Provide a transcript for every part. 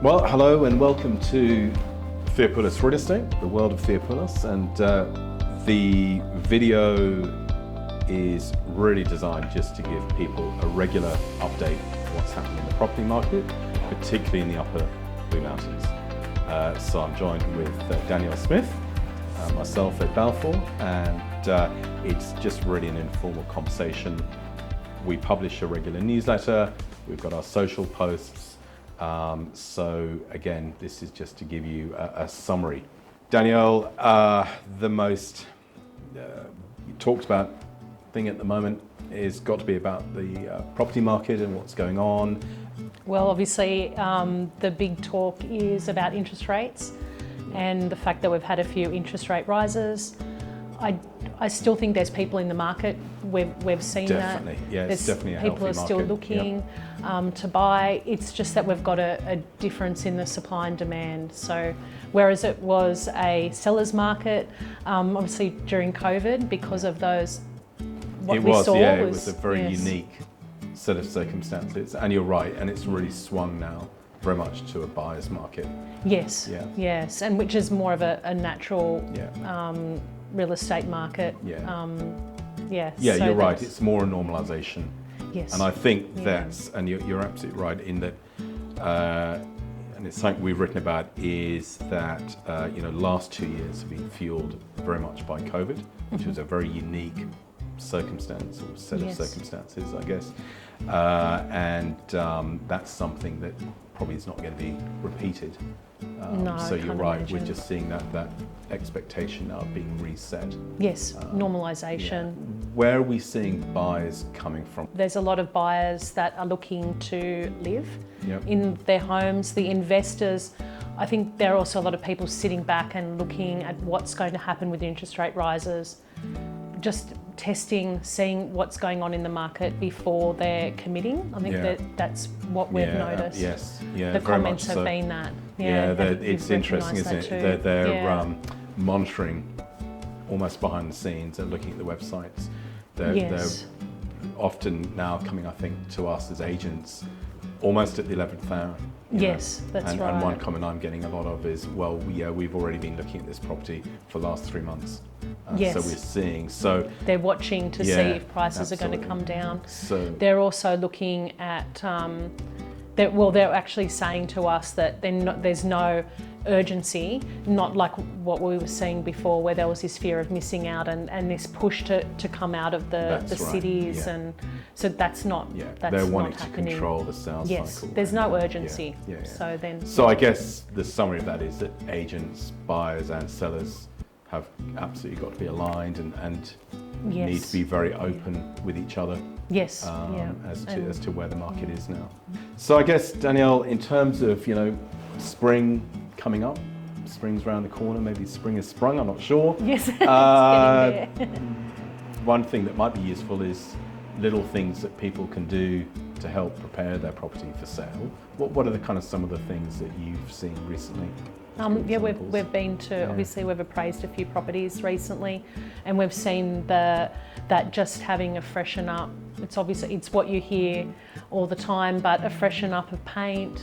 Well, hello and welcome to Theo Poulos Real Estate, the world of Theo Poulos, and the video is really designed just to give people a regular update of what's happening in the property market, particularly in the upper Blue Mountains. So I'm joined with Danielle Smith, myself at Balfour, and it's just really an informal conversation. We publish a regular newsletter, we've got our social posts. So again, this is just to give you a summary. Danielle, the most talked about thing at the moment is got to be about the property market and what's going on. Well, obviously, the big talk is about interest rates and the fact that we've had a few interest rate rises. I still think there's people in the market. We've seen definitely. that. Yeah, it's definitely a healthy people are still market. looking to buy. It's just that we've got a difference in the supply and demand. So whereas it was a seller's market, obviously during COVID, because of those, It was a very unique set of circumstances. And you're right, and it's really swung now very much to a buyer's market. Yes, Yeah. yes, and which is more of a natural real estate market. Yeah. So you're right. It's more a normalisation. Yes. And I think that's, and you're absolutely right in that, and it's something we've written about, is that, last 2 years have been fueled very much by COVID, which was a very unique circumstance or set of circumstances, I guess. That's something that probably is not going to be repeated. So you're right, imagine. we're just seeing that expectation now being reset. Yes, normalisation. Yeah. Where are we seeing buyers coming from? There's a lot of buyers that are looking to live Yep. in their homes. The investors, I think there are also a lot of people sitting back and looking at what's going to happen with interest rate rises, just testing, seeing what's going on in the market before they're committing. I think that's what we've noticed. Yes, yeah, the very comments much have so. been that. It's interesting, isn't it? They're too. monitoring almost behind the scenes. They're looking at the websites. They're often now coming, I think, to us as agents almost at the 11th hour. Yes, that's right. And one comment I'm getting a lot of is, well, we've already been looking at this property for the last 3 months. Yes. So we're seeing. So they're watching to see if prices are going to come down. So they're also looking at, they're actually saying to us that there's no urgency, not like what we were seeing before where there was this fear of missing out and this push to come out of the cities. Yeah. And so that's not they're wanting not to control the sales cycle. Yes, there's no urgency. Yeah. So I guess the summary of that is that agents, buyers and sellers have absolutely got to be aligned and need to be very open with each other. Yes, as to where the market is now. So I guess, Danielle, in terms of, spring coming up, spring's around the corner, maybe spring has sprung, I'm not sure. Yes, it's getting there. One thing that might be useful is little things that people can do to help prepare their property for sale. What are the kind of some of the things that you've seen recently? We've been to, obviously we've appraised a few properties recently and we've seen that just having a freshen up, it's what you hear all the time, but a freshen up of paint.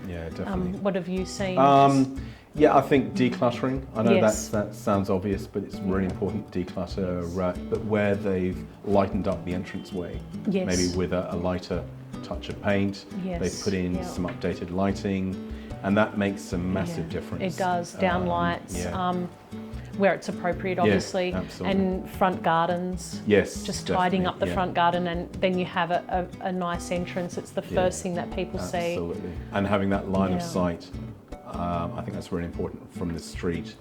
Yeah, definitely. What have you seen? I think decluttering. I know that sounds obvious, but it's really important, declutter, but where they've lightened up the entranceway, maybe with a lighter touch of paint, they've put in some updated lighting, and that makes a massive difference. It does, down lights, where it's appropriate, obviously, and front gardens. Yes, just tidying up the front garden, and then you have a nice entrance. It's the first thing that people see. Absolutely, and having that line of sight, I think that's really important from the street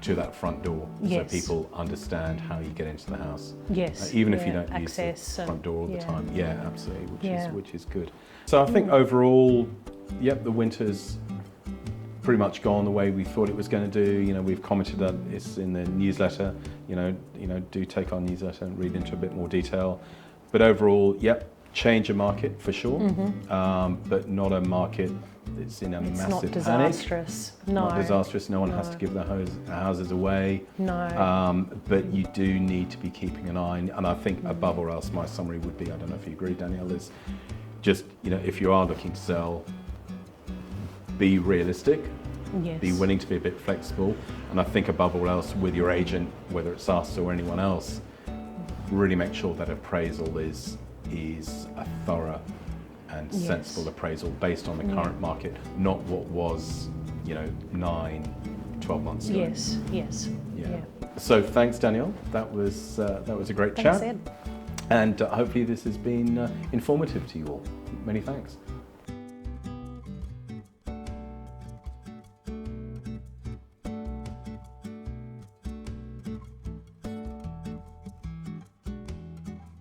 to that front door, so people understand how you get into the house. Yes, even if you don't use the front door all the time. Yeah, absolutely, which is good. So I think overall, the winter's pretty much gone the way we thought it was going to do. We've commented on this in the newsletter. Do take our newsletter and read into a bit more detail. But overall, change a market for sure, but not a market that's in a massive panic. It's not disastrous. Not disastrous. No one has to give their houses away. No. But you do need to be keeping an eye. And I think above all else, my summary would be, I don't know if you agree, Danielle, is just if you are looking to sell, be realistic, Yes. be willing to be a bit flexible, and I think above all else with your agent, whether it's us or anyone else, really make sure that appraisal is a thorough and Yes. sensible appraisal based on the current market, not what was, 9-12 months ago. Yes, yes. Yeah. So thanks, Danielle. That was a great Thanks, chat. Ed. And hopefully this has been informative to you all. Many thanks.